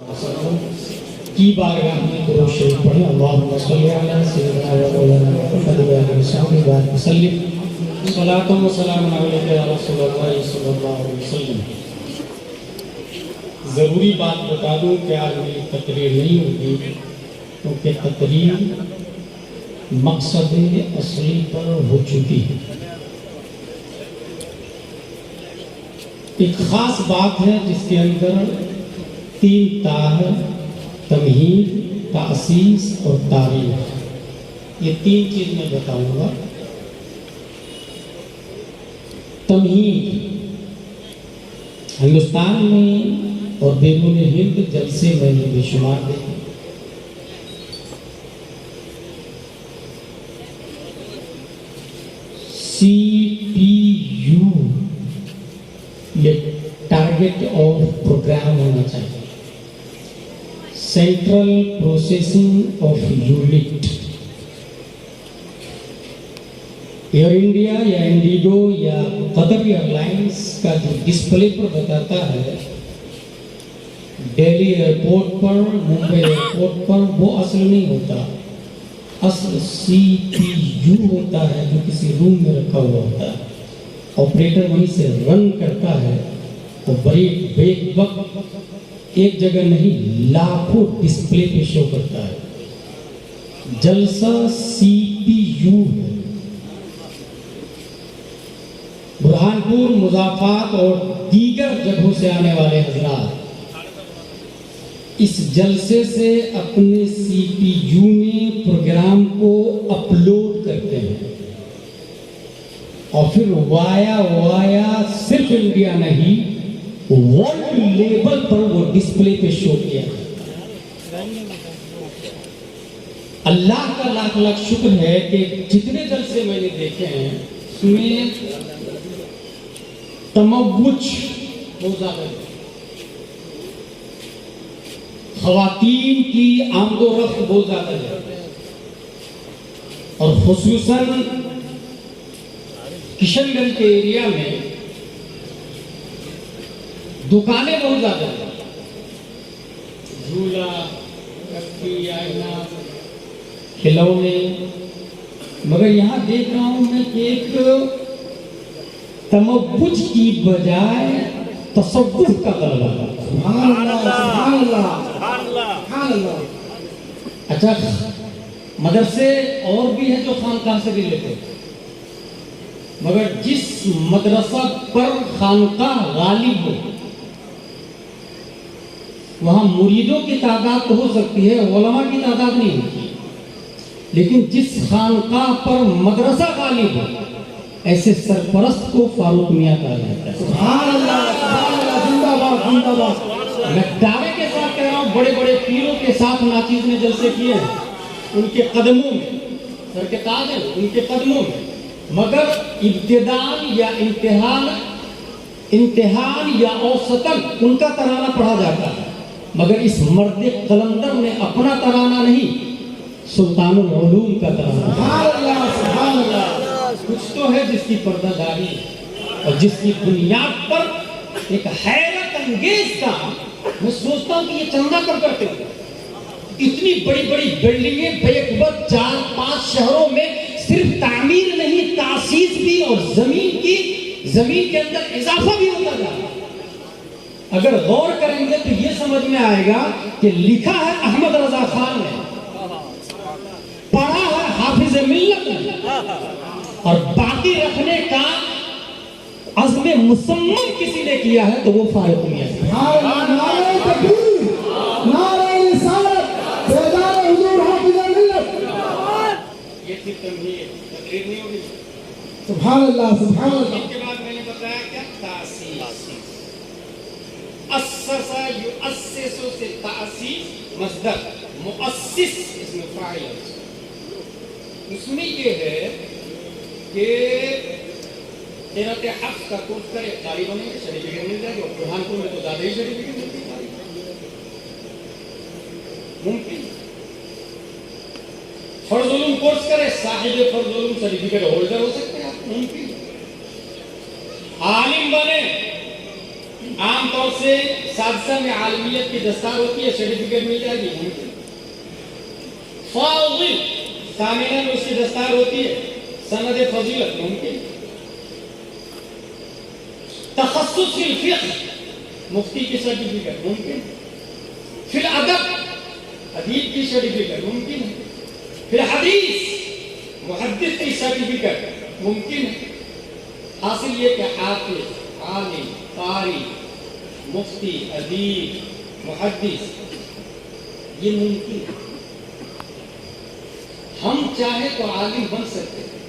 کی بارگاہ میں درود شریف پڑھیں۔ اللہم صلی علی سیدنا و مولانا محمد و آلہ وصحبہ وبارک وسلم۔ صلاۃ و سلام علیک یا رسول اللہ صلی اللہ علیہ وسلم۔ ضروری بات بتا دوں کہ آج میری تقریر نہیں ہوگی کیونکہ تقریر مقصد اصلی پر ہو چکی ہے۔ ایک خاص بات ہے جس کے اندر 3 تار: تمہید، تأسیس اور تاریخ، یہ 3 چیز میں بتاؤں گا۔ تمہید، ہندوستان میں اور بیرون ہند جلسے میں نے بے شمار دیکھے۔ CPU یہ ٹارگٹ آف پروگرام ہونا چاہیے، central processing of unit. Air India یا انڈیگو یا قطر ایئر لائنس کا جو ڈسپلے پر بتاتا ہے دہلی ایئرپورٹ پر، ممبئی ایئرپورٹ پر، وہ اصل نہیں ہوتا، اصل CPU ہوتا ہے جو کسی روم میں رکھا ہوا ہوتا ہے، آپریٹر وہیں سے رن کرتا ہے، وہ بیک وقت ایک جگہ نہیں لاکھوں ڈسپلے پہ شو کرتا ہے۔ جلسہ CPU ہے۔ برہانپور، مضافات اور دیگر جگہوں سے آنے والے حضرات اس جلسے سے اپنے CPU میں پروگرام کو اپلوڈ کرتے ہیں اور پھر وایا صرف انڈیا نہیں ورلڈ لیول پر وہ ڈسپلے پہ شو کیا۔ اللہ کا لاکھ لاکھ شکر ہے کہ جتنے جلسے میں نے دیکھے ہیں اس میں تموج بہت زیادہ ہے، خواتین کی آمد و رفت بہت زیادہ ہے، اور خصوصاً کشن گنج کے ایریا میں دکانیں بہت زیادہ ہیں، جھولا، کشتی، آئینہ، کھلونے، مگر یہاں دیکھ رہا ہوں میں کہ ایک تموج کی بجائے تصوف کا غلبہ ہے۔ سبحان اللہ۔ اچھا، مدرسے اور بھی ہیں جو خانقاہ سے بھی لیتے ہیں، مگر جس مدرسہ پر خانقاہ غالب ہو وہاں مریدوں کی تعداد تو ہو سکتی ہے، علماء کی تعداد نہیں ہوتی، لیکن جس خانقاہ پر مدرسہ غالب ہو ایسے سرپرست کو فاروق میاں کہا جاتا ہے۔ سبحان اللہ، سبحان اللہ، زندہ باد، زندہ باد۔ میں دعوے کے ساتھ کہہ رہا ہوں، بڑے بڑے پیروں کے ساتھ ناچیز نے جلسے کیے ہیں، ان کے قدموں میں سر کے تاج ہیں، ان کے قدموں میں، مگر ابتدان یا امتحان یا اوسطاً ان کا ترانہ پڑھا جاتا ہے، مگر اس مرد قلندر نے اپنا ترانہ نہیں سلطان العلوم کا ترانہ۔ سبحان اللہ، سبحان اللہ۔ کچھ تو ہے جس کی پردہ داری اور جس کی بنیاد پر ایک حیرت انگیز کام میں سوچتا ہوں کہ یہ چندہ کب کرتے ہیں؟ اتنی بڑی بڑی بلڈنگیں بیک وقت 4-5 شہروں میں صرف تعمیر نہیں، تاسیس بھی، اور زمین کے اندر اضافہ بھی ہوتا جا رہا ہے۔ اگر غور کریں گے تو یہ سمجھ میں آئے گا کہ لکھا ہے احمد رضا خان نے، پڑھا ہے حافظ ملت نے، اور باقی رکھنے کا عزم مصمم کسی نے کیا ہے تو وہ فاروق میاں ہے۔ نعرہ تکبیر، نعرہ رسالت، بیدار حضور حافظ ملت۔ یہ تھی تمہید، تقریر نہیں ہوگی۔ سبحان اللہ، سبحان اللہ۔ اس کے بعد میں نے بتایا کیا؟ تاسیس۔ اسسا یؤسس سے تاسیس مصدر، مؤسس اس میں فاعل ہے۔ اس میں یہ ہے کہ قراءت حفظ کا کورس کرے، قاری بنے گے، سرٹیفکیٹ مل جائے گا، اور برہانپور میں تو زیادہ ہی سرٹیفکیٹ ملتی ہے۔ ممکن فرض علوم کورس کرے، صاحب فرض علوم سرٹیفکیٹ ہولڈر ہو سکتے ہیں آپ، ممکن۔ عالم بنے، عام طور سے سادسہ میں عالمیت کی دستار ہوتی ہے، سرٹیفکیٹ مل جائے گی، ممکن۔ فاضل ثامنہ میں اس کی دستار ہوتی ہے، سند فضیلت، ممکن۔ تخصص فی الفقہ، مفتی کی سرٹیفکیٹ، ممکن۔ فی الادب، ادیب کی سرٹیفکیٹ، ممکن ہے۔ فی الحدیث، محدث کی سرٹیفکیٹ، ممکن ہے۔ حاصل یہ کہ حافظ، عالم، قاری، مفتی، ادیب، محدث، یہ ممکن ہے۔ ہم چاہے تو عالم بن سکتے ہیں،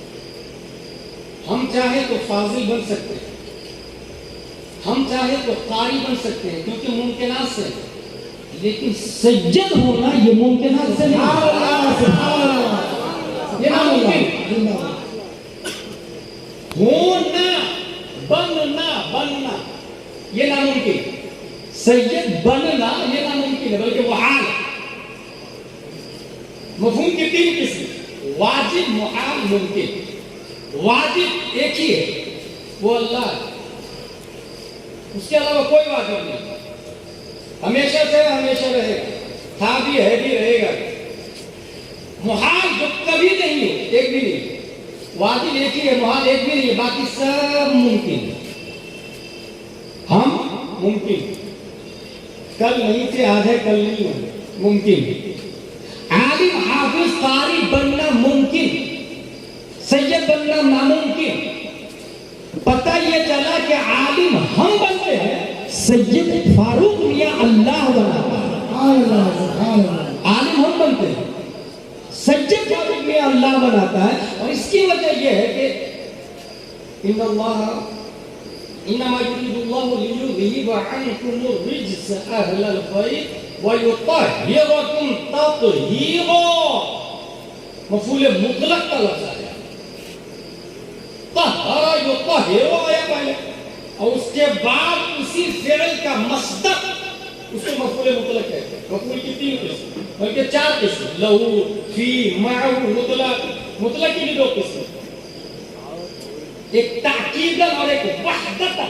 ہم چاہے تو فاضل بن سکتے ہیں، ہم چاہے تو قاری بن سکتے ہیں، کیونکہ ممکنات سے ہے۔ لیکن سید ہونا یہ ممکنات سے نہیں، یہ ناممکن۔ ہونا، بننا یہ ناممکن، سید بننا یہ ناممکن ہے، بلکہ محال ہے۔ مفہوم کی تین قسم، واجب، محال، ممکن۔ واجب ایک ہی ہے، وہ اللہ ہے، اس کے علاوہ کوئی واجب نہیں، ہمیشہ سے ہمیشہ رہے گا، تھا بھی ہے بھی رہے گا۔ محال جو کبھی نہیں ہے، ایک بھی نہیں، واجب ایک ہی ہے، محال ایک بھی نہیں ہے، باقی سب ممکن ہے۔ ہم ممکن، کل نہیں تھے، آج ہے، کل نہیں ہے، ممکن۔ عالم، حافظ، قاری بننا ممکن، سید بننا ناممکن۔ پتہ یہ چلا کہ عالم ہم بنتے ہیں، سید فاروق میاں اللہ بناتا ہے۔ عالم ہم بنتے ہیں، سید فاروق میاں اللہ بناتا ہے۔ اور اس کی وجہ یہ ہے کہ انما یرید اللہ لیذھب عنکم الرجس اہل البیت ویطہرکم تطہیرا۔ مفعول مطلق کا لفظ آیا، طہر یطہر آیا پہلے، اور اس کے بعد اسی فعل کا مصدر، اس کو مفعول مطلق کہتے ہیں۔ مفعول کی تین قسم، بلکہ چار قسم، لہو، فی، معہ، مطلق۔ مطلق کی بھی دو قسم، ایک تاکیداً اور ایک وحدتاً۔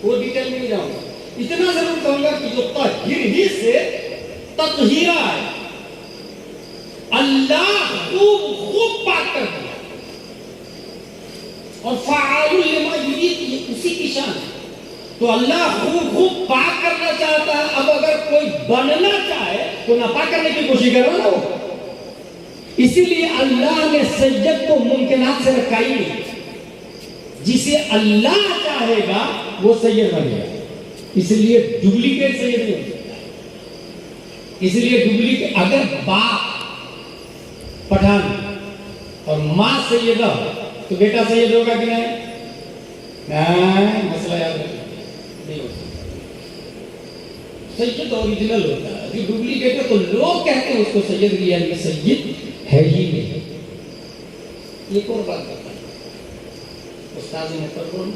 وہ ڈیٹیل میں نہیں جاؤں گا، اتنا ضرور کہوں گا کہ جو طہیر ہی سے تطہیرہ ہے، اللہ خوب پاک کر دیا، اور فعال لما یرید یہ اسی کی شان ہے۔ تو اللہ خوب پاک کرنا چاہتا ہے، اب اگر کوئی بننا چاہے تو ناپاک کرنے کی کوشش کرو نا وہ۔ اسی لیے اللہ نے سید کو ممکنات سے رکھا ہی نہیں، جسے اللہ چاہے گا وہ سید بنے گا۔ اس لیے ڈپلیکیٹ سید نہیں ہو سکتا، اس لیے ڈپلیکیٹ، اگر باپ پٹھان اور ماں سیدہ ہو تو بیٹا سید ہوگا کہ نہیں؟ مسئلہ یاد رکھیں، نہیں ہو سکتا۔ سید اوریجنل ہوتا ہے، جو ڈپلیکیٹ ہے تو لوگ کہتے ہیں اس کو سید، یعنی سید ہے ہی نہیں۔ ایک اور بات کرتا ہے، استاد محترم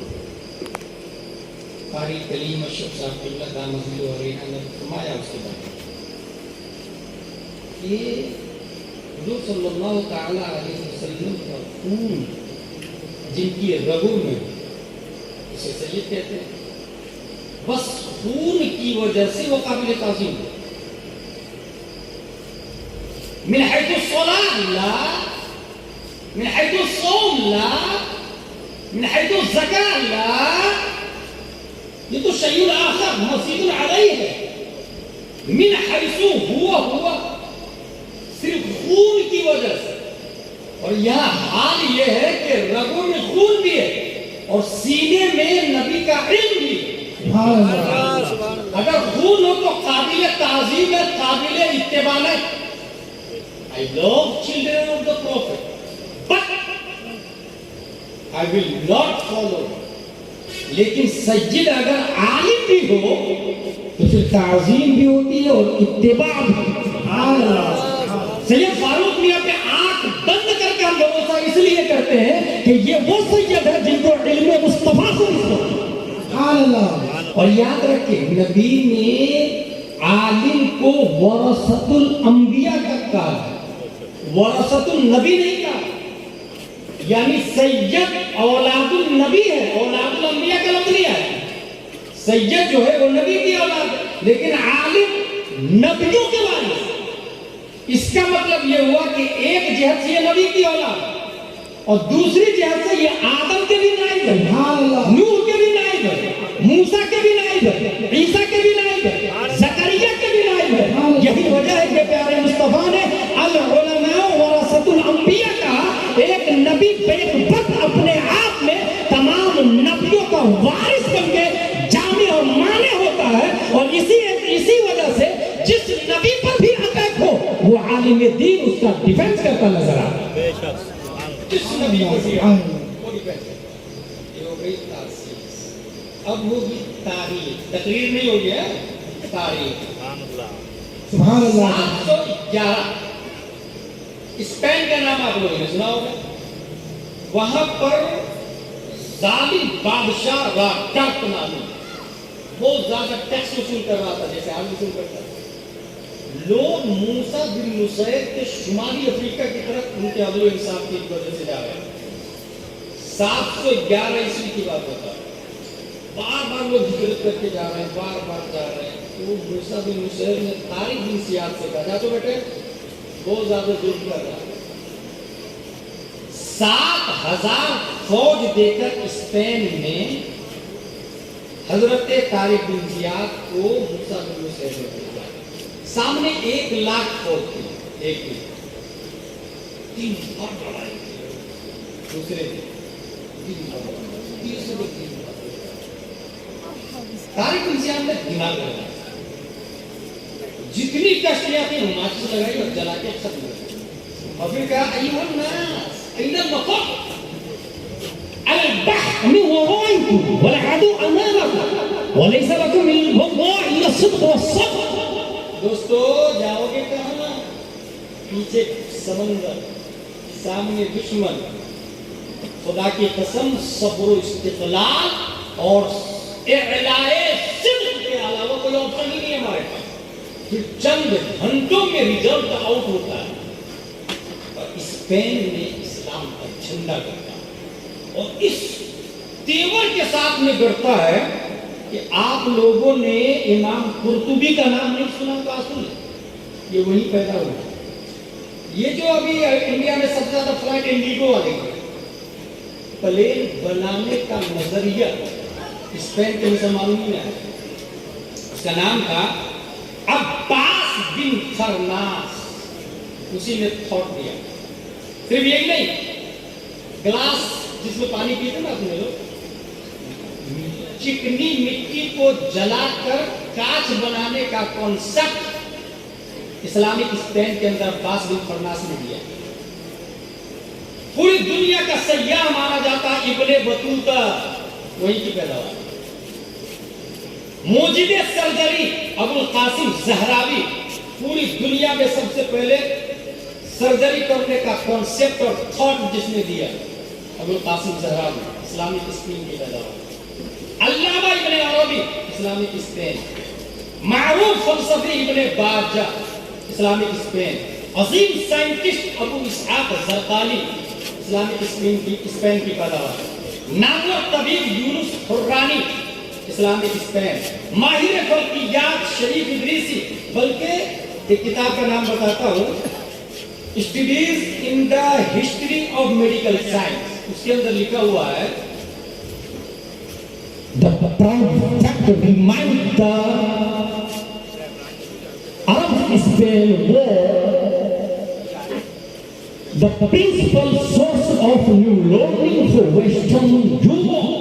قاری کلیم اشرف صاحب اللہ دامت العلیہ نے فرمایا اس کے بارے میں کہ حضور صلی اللہ تعالی علیہ وسلم کا خون جن کی رگوں میں، اسے سید کہتے ہیں، بس خون کی وجہ سے وہ قابل تعظیم ہے۔ من حیث الصلاة لا، من حیث الصوم لا، من حیث الزکاة لا، یہ تو شیء آخر مزید علیہ ہے۔ من حیث ہوا صرف خون کی وجہ سے، اور یہاں حال یہ ہے کہ رگوں میں خون بھی ہے اور سینے میں نبی کا علم بھی ہے۔ اگر خون ہو تو قابل تعظیم ہے، قابل اتباع ہے۔ I love children of the Prophet, but I will not follow. لیکن سید اگر عالم بھی ہو تو پھر تعظیم بھی ہوتی ہے اور اتباع بھی۔ سید فاروق میاں پہ آنکھ بند کر کے ہم بھروسہ اس لیے کرتے ہیں کہ یہ وہ سید ہے جن کو علم مصطفیٰ سے ملتا ہے۔ اور یاد رکھیں، نبی نے عالم کو ورثۃ الانبیاء کا کہا، ورثۃ النبی نہیں کہا۔ یعنی سید اولاد النبی ہے، اولاد الانبیاء کا لفظ نہیں ہے۔ سید جو ہے وہ نبی کی اولاد ہے، لیکن عالم نبیوں کے وارث۔ اس کا مطلب یہ ہوا کہ ایک جہت سے یہ نبی کی اولاد ہے اور دوسری جہت سے یہ آدم کے بھی نائب ہے، نوح کے بھی نائب ہے، موسیٰ کے بھی نائب ہے، عیسیٰ کے بھی نائب ہے، زکریا کے بھی نائب ہے۔ یہی وجہ ہے کہ پیارے مصطفیٰ نے العلماء ورثۃ الانبیاء کہا۔ ایک نبی بیک وقت اپنے آپ میں تمام نبیوں کا وارث بن کے جامع اور مانع ہوتا ہے، اور اسی وجہ سے جس نبی پر بھی اٹیک ہو وہ عالم دین اس کا ڈیفنس کرتا نظر آتا ہے۔ جس نبی پر بھی وہ ڈیفنس کرتا ہے۔ یہ ہو گئی تاسیس۔ اب ہوگی تاریخ، تقریر نہیں ہوگی ہے، تاریخ۔ سبحان اللہ۔ 711 اسپین کا نام آپ لوگوں نے سنا ہوگا۔ وہاں پر ظالم بادشاہ راکاٹ نامی بہت زیادہ ٹیکس وصول کر رہا تھا، جیسے آج وصول کرتا ہے۔ لوگ موسیٰ بن نصیر کے شمالی افریقہ کی طرف ان کے عدل و انصاف کی وجہ سے جا رہے ہیں۔ 711 عیسوی کی بات ہوتا ہے۔ بار بار لوگ ہجرت کر کے جا رہے ہیں، بار بار جا رہے ہیں۔ تو موسیٰ بن نصیر نے طارق بن زیاد سے کہا، جا تو بیٹے بہت زیادہ ظلم کر رہا ہے۔ 7000 فوج دے کر اسپین میں حضرت طارق بن زیاد کو موسیٰ بن نصیر نے بھیجا۔ سامنے 1,00,000 فوج تھی، ایک دن 3 بار لڑائی کی، دوسرے دن 3 بار، تیسرے دن 3 بار۔ طارق بن زیاد نے دماغ لگایا، جتنی کشتیاں تھیں ماچس لگائی اور جلا کے ختم کر دیا، اور پھر کہا ایھا الناس این المفر البحر من ورائكم والعدو امامكم وليس لكم من الله الا الصدق والصبر۔ دوستو جاؤ گے کہاں؟ پیچھے سمندر، سامنے دشمن۔ خدا کی قسم صبر و استقلال اور اعلاء صدق کے علاوہ کوئی آپشن ہی نہیں ہے ہمارے پاس۔ پھر چند گھنٹوں میں ریزلٹ آؤٹ ہوتا ہے اور اسپین میں اسلام کا جھنڈا گڑتا ہے، اور اس تیور کے ساتھ میں گڑتا ہے کہ آپ لوگوں نے امام قرطبی کا نام نہیں سنا تو اصل یہ وہی پیدا ہوا۔ یہ جو ابھی انڈیا میں سب سے زیادہ فلائٹ انڈیگو والے ہیں، پلین بنانے کا نظریہ اسپین کے مسلمانوں نے آیا۔ اس کا نام تھا عباس بن فرناس، اسی نے تھوٹ دیا۔ صرف یہی نہیں، گلاس جس میں پانی پیتے نا اپنے لوگ، چکنی مٹی کو جلا کر کاچ بنانے کا کانسیپٹ اسلامک اسپین کے اندر عباس بن فرناس نے دیا۔ پوری دنیا کا سیاح مانا جاتا ابن بطوطہ وہی کی پیداوار۔ موجد سرجری ابو القاسم زہراوی، پوری دنیا میں سب سے پہلے سرجری کرنے کا کانسیپٹ اور تھاٹ جس نے دیا ابو القاسم زہراوی، اسلامک اسپین کی پیداوار۔ علامہ ابن عربی، اسلامک اسپین۔ معروف فلسفی ابن باجہ، اسلامک اسپین۔ عظیم سائنٹسٹ ابو اسحاق زرقالی، اسلامک اسپین کی پیداوار۔ نامور طبیب یونس حرانی، اسلامک اسپین۔ ماہر فلکیات شریف ادریسی، بلکہ ایک کتاب کا نام بتاتا ہوں، studies in the history of medical science, اس کے اندر لکھا ہوا ہے the proud fact remind the Arab Spain war the principal source of new learning for Western Europe۔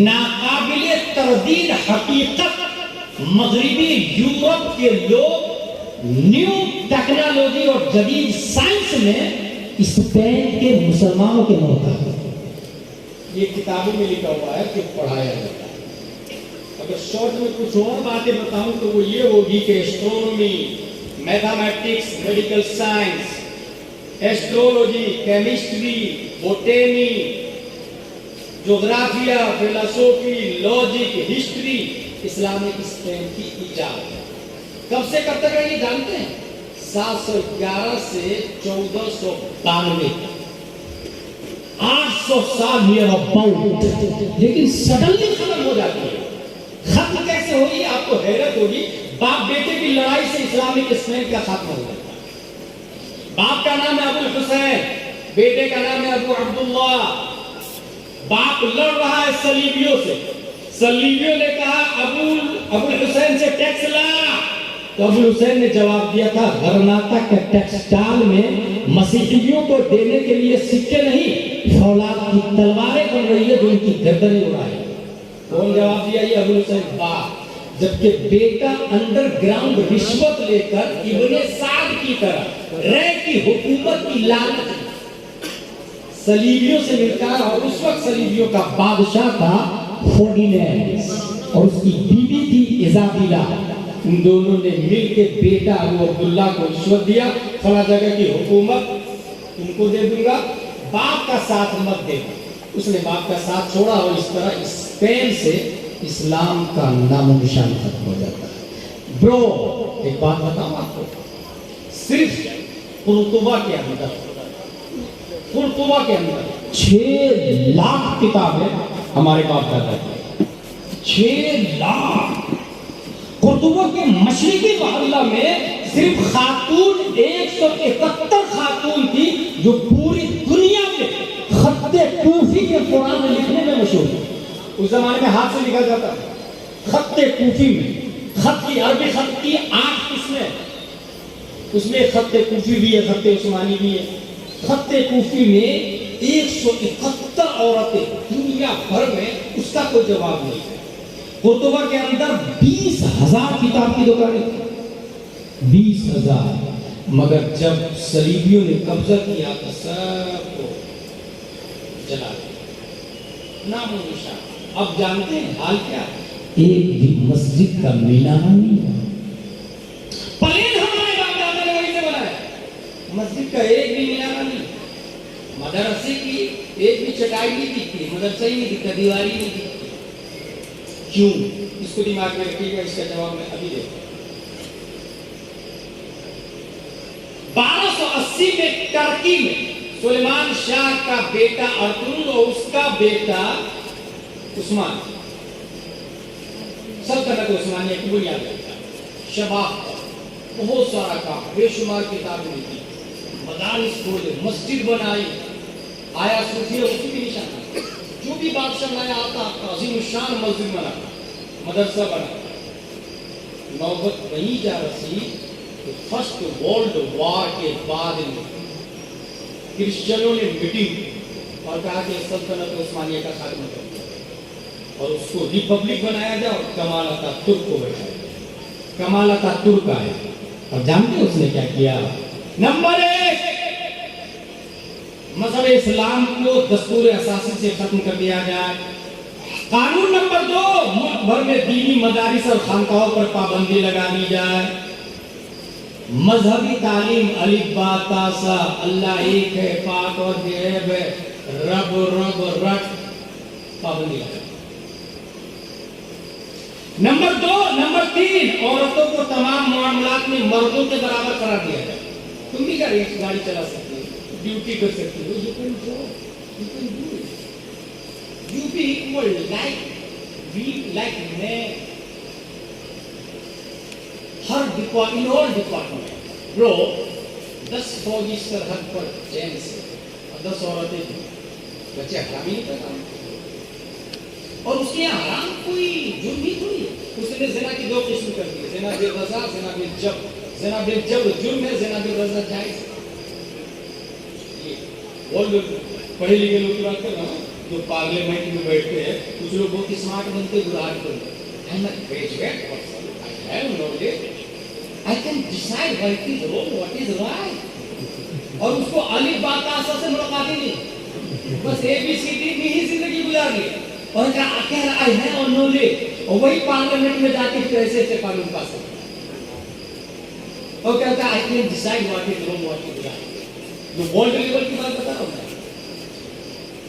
ناقابل تردید حقیقت مغربی یورپ کے لوگ نیو ٹیکنالوجی اور جدید سائنس میں اسپین کے مسلمانوں کے محتاج۔ یہ کتابوں میں لکھا ہوا ہے کہ پڑھایا جاتا ہے۔ اگر شارٹ میں کچھ اور باتیں بتاؤں تو وہ یہ ہوگی کہ astronomy, mathematics, medical science, astrology, chemistry, botany, جغرافیہ، فلسفی، لاجک، ہسٹری، اسلامک اسپین کی ایجاد ہے۔ کب سے کب تک ہے یہ جانتے ہیں؟ 711 سے 1492 تک، 8 700 سال نیئر اباؤٹ، لیکن سڈنلی ختم ہو جاتی ہے۔ ختم کیسے ہوئی آپ کو حیرت ہوگی، باپ بیٹے کی لڑائی سے اسلامک اسپین کا خاتمہ ہو جاتا ہے۔ باپ کا نام ہے ابو الحسین، بیٹے کا نام ہے ابو عبداللہ۔ باپ لڑ رہا ہے صلیبیوں سے، صلیبیوں نے کہا ابو الحسین سے ٹیکس لا، تو ابو الحسین نے جواب دیا تھا غرناطہ کے ٹیکسٹائل میں مسیحیوں کو دینے کے لیے سکے نہیں، فولاد کی تلواریں بن رہی ہے جو ان کی گردنیں اڑائے۔ کون جواب دیا؟ یہ ابو الحسین باپ۔ جبکہ بیٹا انڈر گراؤنڈ رشوت لے کر ابن سعد کی طرح رے کی حکومت کی لعنت صلیبیوں سے ملتا ہے، اور اس وقت صلیبیوں کا بادشاہ تھا فورڈینینڈ اور اس کی بیوی تھی ایزابیلا۔ ان دونوں نے مل کے بیٹا ابو عبداللہ کو رشوت دیا، فلاں جگہ کی حکومت ان کو دے دوں گا، باپ کا ساتھ مت دے۔ اس نے باپ کا ساتھ چھوڑا اور اس طرح اسپین سے اسلام کا نام و نشان ختم ہو جاتا ہے۔ برو ایک بات بتاؤں آپ کو، صرف قرطبہ کے اندر 6 لاکھ کتابیں ہمارے باپ دادا کی، 6 لاکھ۔ قرطبہ کے مشرقی محلہ میں صرف خاتون 171 خاتون تھی جو پوری دنیا میں خط کوفی کے قرآن لکھنے میں مشہور تھی۔ اس زمانے میں ہاتھ سے لکھا جاتا خط کوفی میں، خط کی عربی خط کی 8 قسمیں، اس میں خط کوفی بھی ہے، خط عثمانی بھی ہے۔ خط کوفی میں 171 عورتیں دنیا بھر میں، اس کا کوئی جواب نہیں۔ قرطبہ کے اندر 20,000 کتاب کی دکانیں تھیں، 20,000، مگر جب صلیبیوں نے قبضہ کیا تو سب کو جلا دیا، نام و نشان۔ اب جانتے ہیں حال کیا ہے؟ ایک بھی مسجد کا مینار نہیں ہے۔ پلین ہمارے باپ دادا نے وہیں سے بنایا، مسجد کا ایک بھی مینار نہیں، مدرسے کی ایک بھی چٹائی نہیں دکھتی، مدرسہ ہی نہیں دکھتا، دیواری نہیں دکھتی۔ کیوں؟ اس کو دماغ میں رکھیے گا، اس کا جواب میں ابھی دیتا ہوں۔ 1280 میں ترکی میں سلیمان شاہ کا بیٹا ارطغرل اور اس کا بیٹا عثمان، سلطنت عثمانیہ کی بنیاد رکھا، شباب کا بہت سارا کام، بے شمار کتابیں لکھی، مدارس کھولے، مسجد بنائی، آیا صوفیہ اسی کی نشان، جو بھی بادشاہ نیا آتا عظیم الشان مسجد بنا، مدرسہ بنا۔ نوبت وہیں جا رسی کہ فرسٹ ورلڈ وار کے بعد کرسچنوں نے میٹنگ اور کہا کہ سلطنت عثمانیہ کا خاتمہ کر دیا اور اس کو ریپبلک بنایا جائے اور کمال اتاتürk کو بٹھایا جائے۔ کمال اتاتürk آیا اور جانتے ہیں اس نے کیا کیا؟ نمبر 1، مذہب اسلام کو دستور اساسی سے ختم کر دیا جائے۔ قانون نمبر 2، ملک بھر میں دینی مدارس اور خانقاہوں پر پابندی لگا دی جائے۔ مذہبی تعلیم الف با تا سا، اللہ ایک ہے، پاک اور بے عیب ہے، رب رٹ، پابندی لگا۔ نمبر 3، عورتوں کو تمام معاملات میں مردوں کے برابر قرار دیا جائے۔ تم بھی گاڑی چلا سکتی ہو، ڈیوٹی کر سکتی ہو، you can go, you can do it. You be equal like men. Hare department اور ڈپارٹمنٹ برو 10 فوجی سرحد پر چین سے اور 10 عورتیں تھیں، بچے حرام ہی نہیں پیدا اور اس کے یہاں حرام کوئی جرم ہی تھوڑی ہے۔ اس نے زنا کی 2 قسم کر دی، زنا بالرضا، زنا بالجبر۔ زنا بالجبر جرم ہے، زنا بالرضا جائز ہے۔ وہ لوگ پڑھے لکھے لوگ کی بات کر رہا ہوں جو پارلیمنٹ میں بیٹھتے ہیں، کچھ لوگ بہت اسمارٹ بنتے گراج کرتے ہیں، میں graduate person, I have knowledge, I can decide what is wrong, what is right. اور اس کو الف با تا سا سے ملاقات ہی نہیں، بس ABCD میں ہی زندگی گزار لی اور کہہ رہا I have knowledge، اور وہی پارلیمنٹ میں جا کے پیسے سے قانون پاس کرتا اور کہتا ہے I can decide what is wrong, what is right. جو ورلڈ لیول کی بات بتا رہا ہوں میں۔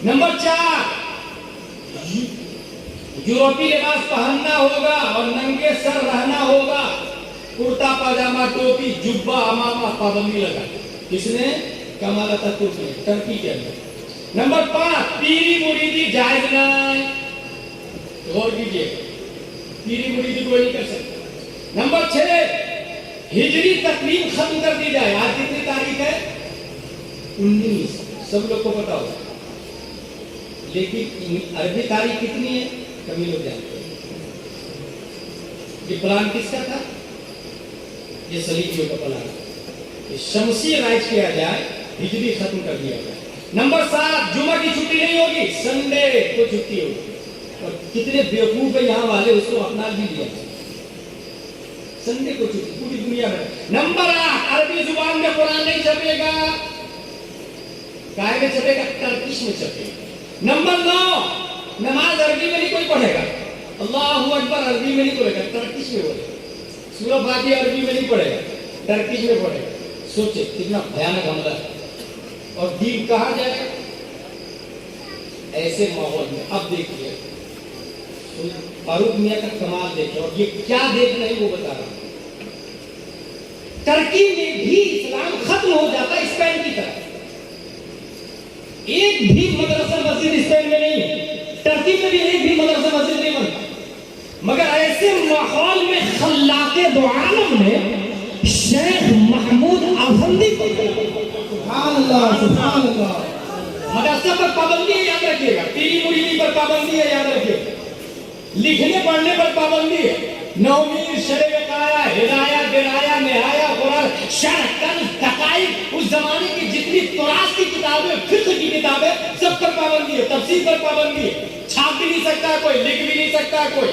نمبر 4، یورپی لباس پہننا ہوگا اور ننگے سر رہنا ہوگا، کرتا پاجامہ، ٹوپی، جبہ، امامہ، پابندی لگا۔ کس نے؟ کمال اتاتürk نے، ترکی کے اندر نمبر 5 پیری مریدی جائز نہیں، غور کیجیے، پیری مریدی کوئی نہیں کر سکتا۔ نمبر 6 ہجری تقویم ختم کر دی جائے۔ آج کتنی تاریخ ہے؟ 19، سب لوگ کو پتا ہوگا، لیکن عربی تاریخ کتنی ہے کمی لوگ جانتے ہیں۔ یہ پلان کس کا تھا؟ یہ صلیبیوں کا پلان تھا کہ شمسی رائج کیا جائے، ہجری ختم کر دیا جائے۔ نمبر 7 جمعہ کی چھٹی نہیں ہوگی، سنڈے کو چھٹی ہوگی۔ اور کتنے بیوقوف ہے یہاں والے، اس کو اپنا بھی لیا سنڈے کو چھٹی پوری دنیا میں۔ نمبر 8 عربی زبان میں قرآن نہیں چھپے گا، کائے میں چھپے گا؟ ترکش میں چھپے گا۔ نمبر 9 نماز عربی میں نہیں کوئی پڑھے گا، اللہ اکبر عربی میں نہیں پڑھے گا، ترکش میں پڑھے گا۔ سورہ فاتحہ عربی میں نہیں پڑھے گا، ترکش میں پڑھے گا۔ سوچے کتنا بھیانک حملہ ہے۔ اور دین کہاں جائے گا ایسے ماحول میں؟ اب دیکھیے فاروق میاں کا کمال دیکھیں، اور یہ کیا دیکھنا ہے وہ بتا رہا ہوں۔ ترکی میں بھی اسلام ختم ہو جاتا ہے اسپین کی طرح، ایک بھی مدرسہ مسجد اسپین میں نہیں ہے، ترکی میں بھی ایک بھی مدرسہ مسجد نہیں بنتا، مگر ایسے ماحول میں خلاق دو عالم نے شیخ محمود آفندی کو سبحان اللہ سبحان اللہ، مدرسہ پر پابندی ہے، یاد رکھیے گا، پیری مریدی پر پابندی ہے، یاد رکھیے گا، لکھنے پڑھنے پر پابندی ہے، نومیر شرع وقایا ہدایہ درایا نہایا قرآن شرح کنز دقائق، اس زمانے کی جتنی تراث کی کتابیں فقہ کی کتابیں سب پر پابندی ہے، تفسیر پر پابندی ہے، چھاپ بھی نہیں سکتا ہے کوئی، لکھ بھی نہیں سکتا ہے کوئی،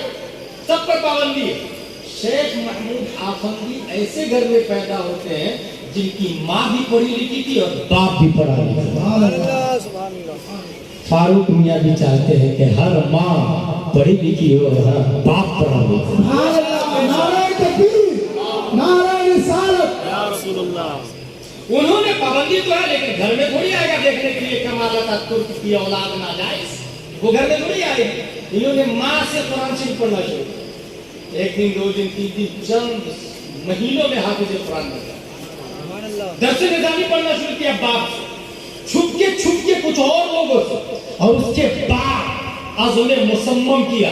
سب پر پابندی ہے۔ شیخ محمود آفندی ایسے گھر میں پیدا ہوتے ہیں جن کی ماں بھی پڑھی لکھی تھی اور باپ بھی پڑھا لکھا تھا۔ سبحان اللہ سبحان اللہ۔ فاروق میاں بھی چاہتے ہیں کہ ہر ماں پڑھی لکھی ہو اور ہر باپ پڑھا لکھا ہو۔ سبحان اللہ، نعرہ تکبیر، نعرہ رسالت یا رسول اللہ۔ انہوں نے پابندی تو ہے، لیکن گھر میں تھوڑی آئے گا دیکھنے کے لیے کمالات ترک کی اولاد ناجائز، وہ گھر میں تھوڑی آئے گا۔ انہوں نے ماں سے قرآن شریف پڑھنا شروع کیا، ایک دن 2 دن 3 دن چند مہینوں میں حافظ قرآن بن گیا۔ درس نظامی پڑھنا شروع کیا باپ سے، چھپ کے کچھ اور لوگوں سے، اور اس کے بعد عزم مصمم کیا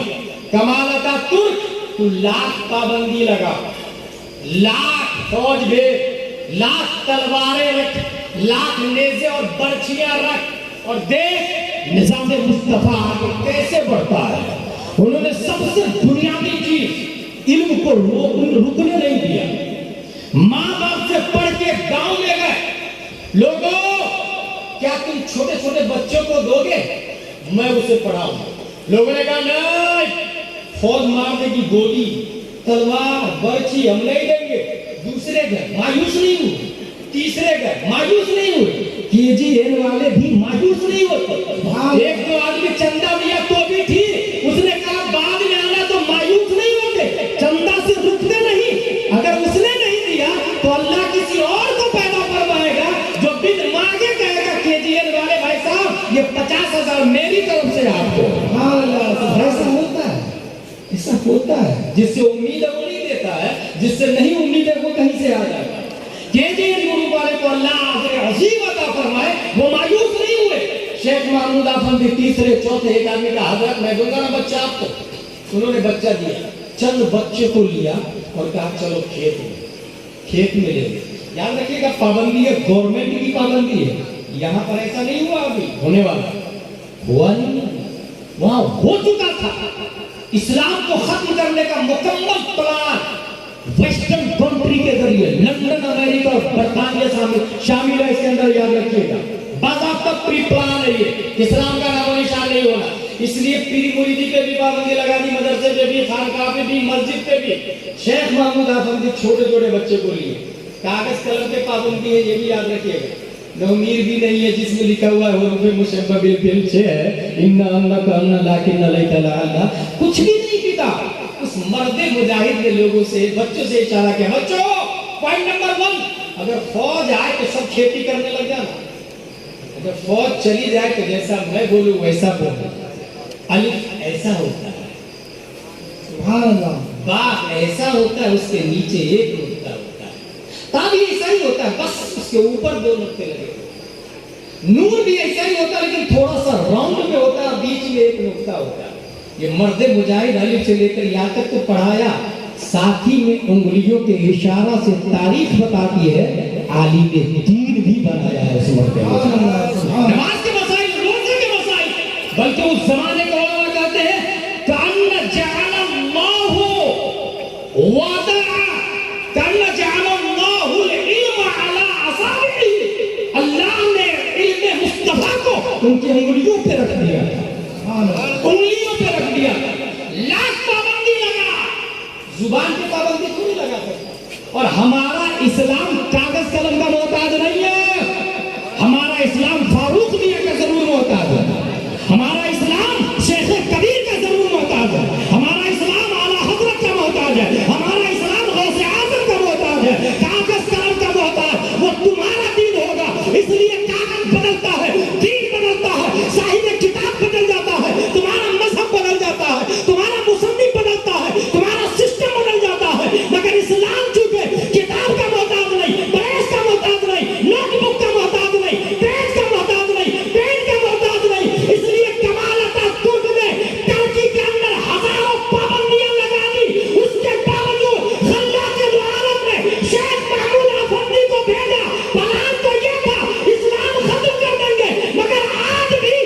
کمالات ترک تو لاکھ پابندی لگا، لاکھ فوج بھیج، لاکھ تلواریں رکھ، لاکھ نیزے اور برچیاں رکھ، اور دیکھ نظام مصطفیٰ آگے کیسے بڑھتا ہے۔ انہوں نے سب سے بنیادی چیز علم کو رکنے نہیں دیا، ماں باپ سے پڑھ کے گاؤں میں گئے، لوگوں کیا تم چھوٹے چھوٹے بچوں کو دو گے؟ میں اسے پڑھاؤں۔ لوگوں نے کہا نہیں، فوج مارنے کی گولی تلوار برچی ہم نہیں دیں گے۔ دوسرے گھر مایوس نہیں ہوئے، تیسرے گھر مایوس نہیں ہوئے، KGN والے بھی مایوس نہیں ہوتے۔ ایک دو آدمی چندہ دیا تو بھی ٹھیک، اس نے کہا بعد میں آنا، تو مایوس نہیں ہوتے، چندہ سے رکتے نہیں۔ اگر اس نے نہیں دیا تو اللہ کسی اور کو پیدا فرمائے گا جو بن مانگے کہے گا KGN والے بھائی صاحب یہ 50,000 میری طرف سے آپ کو۔ سبحان اللہ، ایسا ہوتا ہے، ایسا ہوتا ہے، جس سے امید ہے وہ نہیں دیتا ہے، جس سے نہیں امید ہے وہ کہیں سے آ جاتا ہے۔ KGN گروپ والے کو اللہ اجر عظیم عطا فرمائے، وہ مایوس نہیں ہوئے۔ شیخ محمود آفندی تیسرے چوتھے ایک آدمی کا حضرت میں دوں گا نا بچہ آپ کو، انہوں نے بچہ دیا، چند بچے کو لیا اور کہا چلو کھیت میں لے لے۔ یاد رکھیے گا پابندی ہے، گورنمنٹ کی پابندی ہے، یہاں پر ایسا نہیں ہوا، ابھی ہونے والا ہوا نہیں، وہاں ہو چکا تھا۔ اسلام کو ختم کرنے کا مکمل پلان ویسٹرن کنٹری کے ذریعے، لندن امریکہ اور برطانیہ شامل ہے، اس کے اندر یاد رکھیے گا باضابطہ پری پلان ہے یہ، اسلام کا نام و نشان نہیں ہونا۔ اس لیے پیری مریدی پہ بھی پابندی لگا دی، مدرسے پہ بھی، خانقاہ پہ بھی، مسجد پہ بھی۔ شیخ محمود آفندی چھوٹے چھوٹے بچے کو لیے، کاغذ قلم پہ پابندی ہے، یہ بھی یاد رکھیے گا۔ نومیر بھی نہیں ہے جس میں لکھا ہوا ہے حروف مشبہ بالفعل 6 ہے، انا انک ان لیکن لیک لا، کچھ بھی نہیں پیتا۔ اس مرد مجاہد نے لوگوں سے، بچوں سے اشارہ کیا، بچوں پوائنٹ نمبر 1، اگر فوج آئے تو سب کھیتی کرنے لگ جانا، اگر فوج چلی جائے تو جیسا میں بولوں ویسا بولوں۔ الف ایسا ہوتا ہے، سبحان اللہ، باپ ایسا ہوتا ہے، اس کے نیچے ایک نقطہ ہوتا ہے، تاب ایسا ہی ہوتا ہے، بس اس کے اوپر 2 نقطے لگے۔ نور بھی ایسا ہی ہوتا ہے لیکن تھوڑا سا راؤنڈ میں ہوتا ہے، بیچ میں ایک نقطہ ہوتا ہے. یہ مرد مجاہد الف سے لے کر یہاں تک تو پڑھایا، ساتھی میں انگلیوں کے اشارہ سے تاریخ بتاتی ہے عالم دین بھی بنایا ہے اس مرد نے. نماز کے مسائل، روزے کے مسائل، بلکہ اس زمانے کے علماء کہتے ہیں کأن جعل اللہ وضع کأن جعل اللہ العلم علی اصابعہ، اللہ نے علم مصطفیٰ کو ان کی انگلیوں پہ رکھ دیا، انگلیوں پہ رکھ دیا. لاکھ پابندی لگا، زبان کی پابندی تھوڑی لگا سکتا. اور ہمارا اسلام کاغذ قلم کا محتاج نہیں ہے، ہمارا اسلام فاروق میاں کا ضرور محتاج ہے، ہمارا اسلام شیخ کبیر کا ضرور محتاج ہے، ہمارا اسلام اعلیٰ حضرت کا محتاج ہے، ہمارا اسلام غوث اعظم کا محتاج ہے. کاغذ قلم کا محتاج وہ تمہارا دین ہوگا. اس لیے کاغذ بدلتا ہے، دین بدلتا ہے، صاحب کتاب بدل جاتا ہے، تمہارا مذہب بدل جاتا ہے، تمہارا مصنف بدلتا ہے، تمہارا سسٹم بدل جاتا ہے، مگر اسلام چونکہ کتاب کا محتاج نہیں، پریس کا محتاج نہیں، نوٹ بک کا محتاج نہیں، پیج کا محتاج نہیں، پین کا محتاج نہیں. اس لیے کمال ترک نے ترکی کے اندر ہزاروں پابندیاں لگا دی، اس کے باوجود خلاق العالم نے شیخ محمود افندی کو بھیجا. پلان تو یہ تھا اسلام ختم کر دیں گے، مگر آج بھی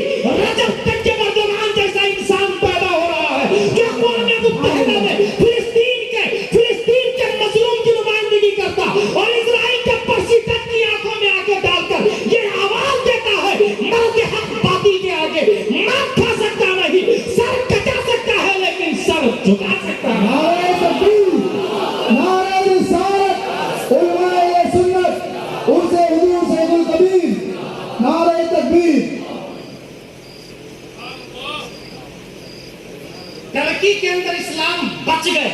رجب تک مردمان جیسا انسان پیدا ہو رہا ہے کہ اقوام متحدہ میں فلسطین کے مظلوم کی نمائندگی کرتا اور اسرائیل کے پرسیڈنٹ کی آنکھوں میں آنکھیں ڈال کر یہ آواز دیتا ہے مرد حق باطل کے آگے مات کھا سکتا نہیں، سر کٹا سکتا ہے لیکن سر جھکا سکتا ہے. نعرہ تکبیر، نعرہ رسالت، علماء سنت، عرس حضور سید الکبیر، نعرہ تکبیر. ترکی کے اندر اسلام بچ گئے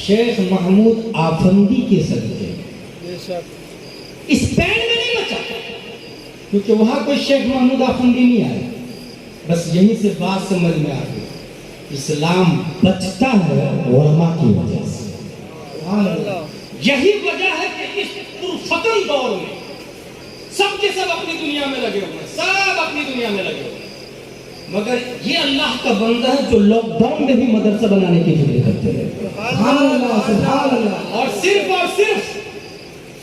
شیخ محمود آفندی کے صدقے. اسپین میں نہیں بچا کیونکہ وہاں کوئی شیخ محمود آفندی نہیں آیا. بس یہیں سے بات سمجھ میں آ گئی، اسلام بچتا ہے علماء کی وجہ سے. یہی وجہ ہے کہ اس پرفتن دور میں سب کے سب اپنی دنیا میں لگے ہوئے ہیں، سب اپنی دنیا میں لگے ہوئے ہیں، مگر یہ اللہ کا بندہ ہے جو لاک ڈاؤن میں بھی مدرسہ بنانے کی فکر کرتے رہے. سبحان اللہ، سبحان اللہ. اور صرف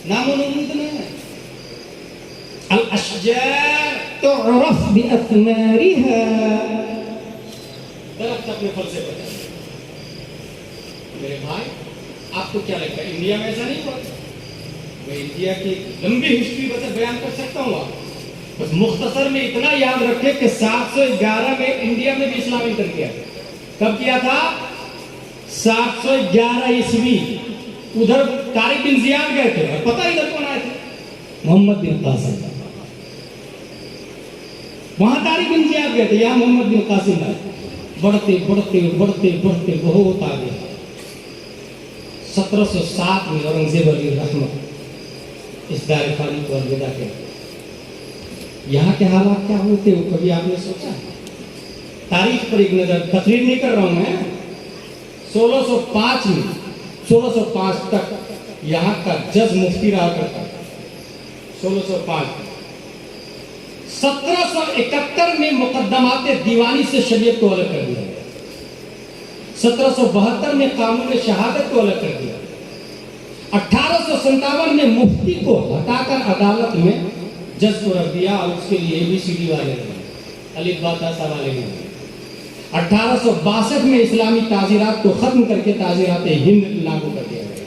نام و نمود نہیں ہے. الاشجار تعرف باثمارها، درخت اپنے پھل سے پہچانا. میرے بھائی آپ کو کیا لگتا ہے انڈیا میں ایسا نہیں ہوا؟ میں انڈیا کی لمبی ہسٹری بس بیان کر سکتا ہوں. آپ بس مختصر میں اتنا یاد رکھے کہ 711 میں انڈیا میں بھی اسلام انٹر کیا. کب کیا تھا؟ 711 عیسوی. ادھر طارق بن زیاد گئے تھے، اور پتہ ادھر کون آئے تھے؟ محمد بن قاسم. وہاں طارق بن زیاد گئے تھے، یہاں محمد بن قاسم آئے. بڑھتے بڑھتے بڑھتے بڑھتے بہت آگے 1707 میں اورنگزیب علی رحمت اس دار فانی کو الوداع کیا. یہاں کے حالات کیا ہوتے وہ کبھی آپ نے سوچا؟ تاریخ پر ایک نظر، تقریر نہیں کر رہا ہوں میں. 1605 میں 1605 تک یہاں کا جج مفتی رہا کرتا. 1605 1771 میں مقدمات دیوانی سے شریعت کو الگ کر دیا. 1772 میں قانون شہادت کو الگ کر دیا. 1857 میں مفتی کو ہٹا کر عدالت میں جج کو رکھ دیا اور اس کے لیے ABCD والے الف با تا سا والے ہیں. 1862 میں اسلامی تعزیرات کو ختم کر کے تعزیرات ہند لاگو کر دیا گیا.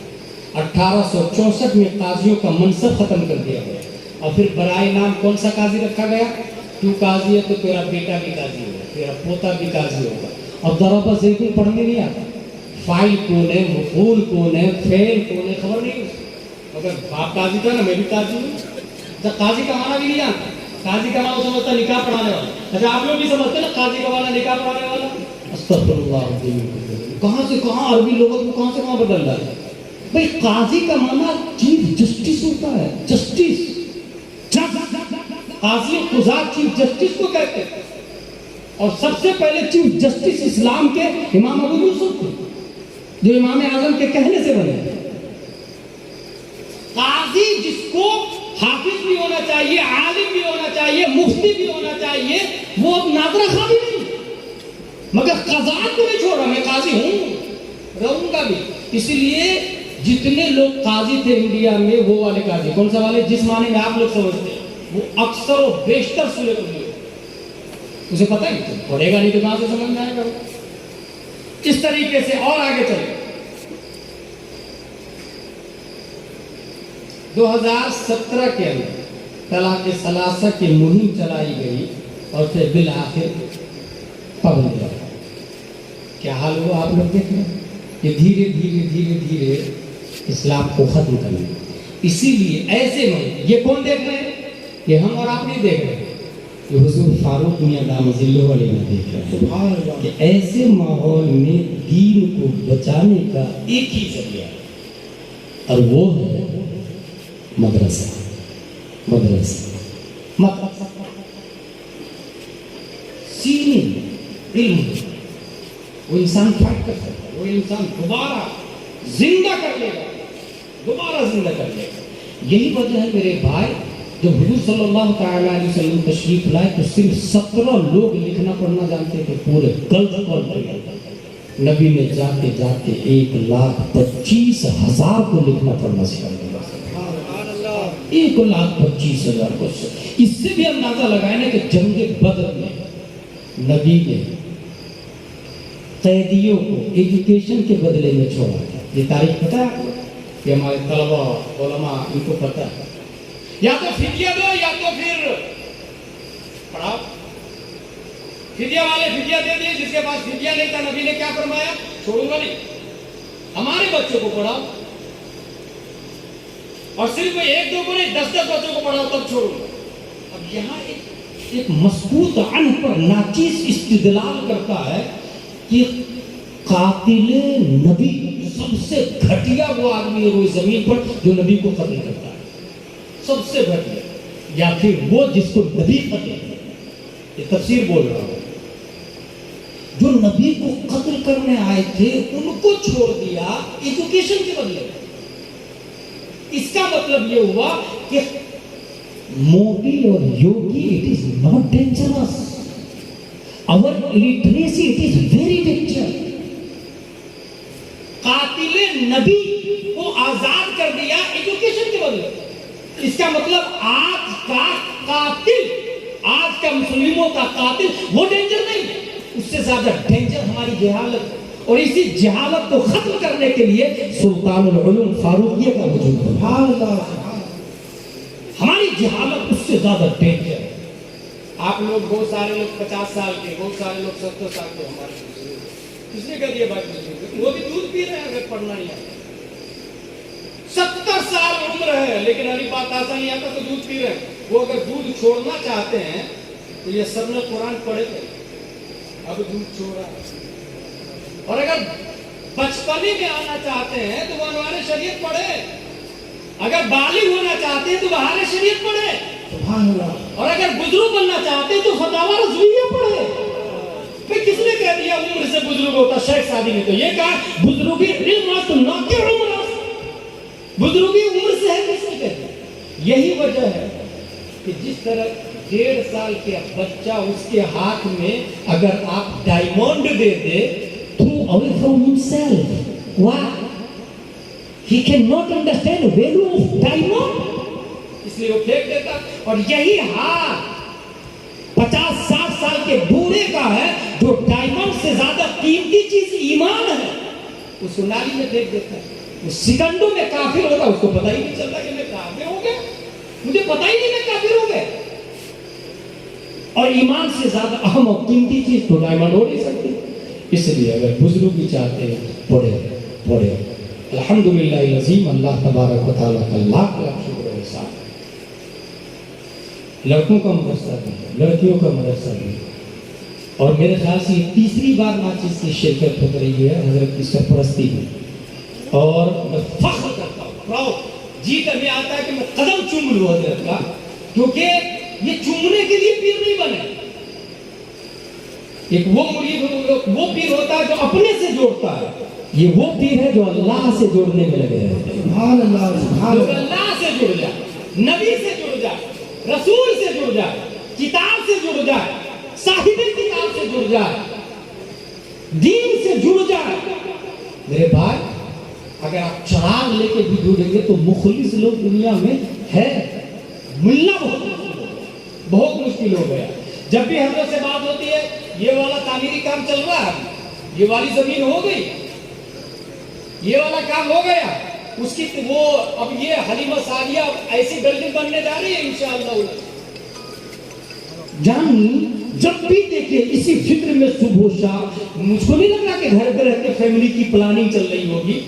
1864 میں قاضیوں کا منصب ختم کر دیا گیا. اور پھر برائے نام کون سا قاضی رکھا گیا؟ تو قاضی ہے تو تیرا بیٹا بھی قاضی ہوگا، تیرا پوتا بھی قاضی ہوگا. اور ضربہ زیدن پڑھنے نہیں آتا، فاعل کون ہے، مفعول کون ہے، فعل کون ہے خبر نہیں. مگر باپ قاضی تھا نا، میں بھی قاضی ہوں. قاضی کا معنی بھی نہیں آتا. قاضی کا معنی سمجھتا نکاح پڑھانے والا. اچھا آپ لوگ بھی سمجھتے نا قاضی کا معنی نکاح پڑھانے والا. استغفر اللہ، کہاں سے کہاں عربی لوگوں کو کہاں سے کہاں بدل رہا ہے. بھئی قاضی کا معنی چیف جسٹس ہوتا ہے، جسٹس. قاضی قضات چیف جسٹس کو کہتے ہیں. اور سب سے پہلے چیف جسٹس اسلام کے امام ابو یوسف تھے، جو امام اعظم کے کہنے سے بنے. قاضی قاضی جس کو حافظ بھی ہونا چاہیے، عالم بھی ہونا چاہیے، مفتی بھی ہونا چاہیے، وہ اب نادرہ خواہ بھی نہیں، مگر قضات کو نہیں چھوڑ رہا، میں قاضی ہوں، رہوں گا بھی۔ اسی لیے جتنے لوگ قاضی تھے انڈیا میں، وہ والے قاضی کون سا والے جس معنی میں آپ لوگ سمجھتے ہیں، وہ اکثر و بیشتر سورہ کو نہیں، اسے پتہ ہی نہیں، پڑھے گا نہیں تو کہاں سے سمجھ میں آئے گا۔ اس طریقے سے اور آگے چلے 2017 کے اندر طلاق ثلاثہ کی مہم چلائی گئی اور پھر بالآخر پابندی لگا۔ کیا حال ہوا آپ لوگ دیکھ رہے ہیں کہ دھیرے دھیرے دھیرے دھیرے اسلام کو ختم کرنا۔ اسی لیے ایسے میں یہ کون دیکھ رہے ہیں؟ یہ ہم اور آپ نہیں دیکھ رہے ہیں، یہ حضور فاروق میاں دامت ظلہ علیہ نے دیکھ رہے ہیں کہ ایسے ماحول میں دین کو بچانے کا ایک ہی ذریعہ ہے، اور وہ ہے مدرسہ۔ سینے علم وہ انسان فائٹ کر سکتا ہے، وہ انسان دوبارہ زندہ کر لے گا۔ یہی وجہ ہے میرے بھائی، جب حضور صلی اللہ تعالیٰ علیہ وسلم تشریف لائے تو صرف 17 لوگ لکھنا پڑھنا جانتے تھے پورے گلف پر۔ نبی نے جاتے جاتے 1,25,000 کو لکھنا پڑھنا سکھا دیا۔ 1,25,000 کو۔ اس سے بھی اندازہ لگائے نا کہ جنگ بدر میں نبی نے قیدیوں کو ایجوکیشن کے بدلے میں چھوڑا تھا۔ یہ تاریخ پتہ ہے آپ کو؟ یہ ہمارے طلبہ علماء ان کو پتہ ہے۔ یا تو فدیہ دو یا تو پھر پڑھاؤ۔ فدیہ والے فدیہ دے دیے، جس کے پاس فدیہ نہیں تھا نبی نے کیا فرمایا؟ چھوڑوں گا نہیں، ہمارے بچوں کو پڑھاؤ، اور صرف 1-2 کو نہیں 10-10 بچوں کو پڑھاؤ تب چھوڑوں گا۔ اب یہاں ایک مسکوت عنہ پر ناچیز استدلال کرتا ہے کہ قاتل نبی سب سے گھٹیا وہ آدمی ہے روئے زمین پر جو نبی کو قتل کرتا ہے، سب سے گھٹیا، یا پھر وہ جس کو نبی قتل کرتا ہے۔ یہ تفسیر بول رہا ہوں، جو نبی کو قتل کرنے آئے تھے ان کو چھوڑ دیا ایجوکیشن کے بدلے۔ اس کا مطلب یہ ہوا کہ مودی اور Yogi it is not dangerous, our illiteracy it is very dangerous۔ قاتل نبی کو آزاد کر دیا ایجوکیشن کے بدلے۔ اس کا مطلب آج کا قاتل، آج کا مسلموں کا قاتل وہ ڈینجر نہیں ہے، اس سے زیادہ ڈینجر ہماری جہالت ہے، اور اسی جہالت کو ختم کرنے کے لیے سلطان العلوم فاروقیہ کا وجود ہے۔ ہماری جہالت اس سے زیادہ ڈینجر ہے۔ آپ لوگ بہت سارے لوگ 50 سال کے، بہت سارے لوگ 70 سال کے، ہمارے کس نے کہہ دیا بھائی وہ بھی دودھ پی رہے ہیں اگر پڑھنا نہیں آتا۔ 70 سال عمر ہے لیکن علی بات آسا نہیں آتا تو دودھ پی رہے ہیں۔ وہ اگر دودھ چھوڑنا چاہتے ہیں تو یہ سب نے قرآن پڑھے تھے، اب دودھ چھوڑا۔ اور اگر بچپنے میں آنا چاہتے ہیں تو وہ انوار شریعت پڑھے، اگر بالغ ہونا چاہتے ہیں تو بہار شریعت پڑھے، سبحان اللہ، اور اگر بزرگ بننا چاہتے ہیں تو فتاوی رضویہ پڑھے۔ پھر کس نے کہہ دیا عمر سے بزرگ ہوتا؟ شیخ سعدی نے تو یہ کہا بزرگی علم تو نہ کہ عمر، بزرگی عمر سے ہے، کس نے کہہ دیا؟ یہی وجہ ہے کہ جس طرح 1.5 سال کے بچہ اس کے ہاتھ میں اگر آپ diamond they they throw away from himself. Why? He cannot understand value of diamond. اس لیے وہ پھینک دیتا۔ اور یہی ہاتھ 50-60 سال کے بوڑھے کا ہے جو ڈائمنڈ سے زیادہ قیمتی چیز ایمان ہے، اس کو نالی میں پھینک دیتا ہے۔ وہ سیکنڈوں میں کافر ہوتا، اس کو پتہ ہی نہیں چلتا کہ میں کافر ہو گیا، مجھے پتہ ہی نہیں میں کافر ہو گیا۔ اور ایمان سے زیادہ اہم اور قیمتی چیز تو ڈائمنڈ ہو نہیں سکتی۔ اس لیے اگر بزرگ بھی چاہتے ہیں پڑھے۔ الحمدللہ العظیم، اللہ تبارک و تعالیٰ کا لاکھ لاکھ شکر و احسان۔ لڑکوں کا مدرسہ بھی، لڑکیوں کا مدرسہ بھی، اور میرے خیال سے یہ 3ری بار ناچیز کی شرکت ہو رہی ہے حضرت کی سرپرستی میں، اور میں فخر کرتا ہوں، پراؤڈ، جی کرنے آتا ہے کہ میں قدم چوم لوں حضرت کا، کیونکہ یہ چومنے کے لیے پیر نہیں بنے۔ ایک وہ مرید وہ پیر ہوتا ہے جو اپنے سے جوڑتا ہے، یہ وہ پیر ہے جو اللہ سے جوڑنے میں لگے رہتے ہیں۔ سبحان اللہ، سبحان جو اللہ، اللہ سے جڑ جائے, نبی سے جڑ جائے, رسول سے جڑ جائے, کتاب سے جڑ جائے, صاحب کتاب سے جڑ جائے, دین سے جڑ جائے. میرے بھائی اگر آپ چراغ لے کے بھی جڑیں گے تو مخلص لوگ دنیا میں ہے ملنا بہت مشکل ہو گیا. جب بھی حضرت سے بات ہوتی ہے یہ والا تعمیری کام چل رہا ہے, یہ والی زمین ہو گئی, یہ والا کام ہو گیا, اس کی وہ اب یہ حلیمہ سعدیہ ایسی بلڈنگ بننے جا رہی ہے انشاءاللہ. جانی جب بھی دیکھیں اسی فکر میں صبح و شام, مجھ کو نہیں لگ رہا کہ گھر پہ رہتے فیملی کی پلاننگ چل رہی ہوگی,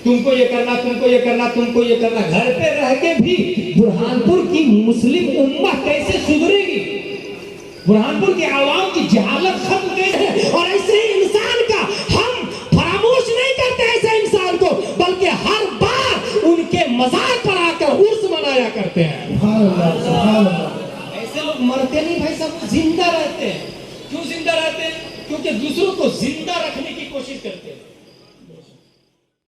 تم کو یہ کرنا, تم کو یہ کرنا, تم کو یہ کرنا. گھر پہ رہ کے بھی برہانپور کی مسلم امہ کیسے سدھرے گی, برہانپور کے عوام کی جہالت ختم کیسے. اور ایسے انسان کا ہم فراموش نہیں کرتے ایسے انسان کو, بلکہ ہر بار ان کے مزار پر آ کر عرس منایا کرتے ہیں. سبحان اللہ, سبحان اللہ. ایسے لوگ مرتے نہیں بھائی صاحب, زندہ رہتے ہیں. کیوں زندہ رہتے ہیں؟ کیونکہ دوسروں کو زندہ رکھنے کی کوشش کرتے ہیں.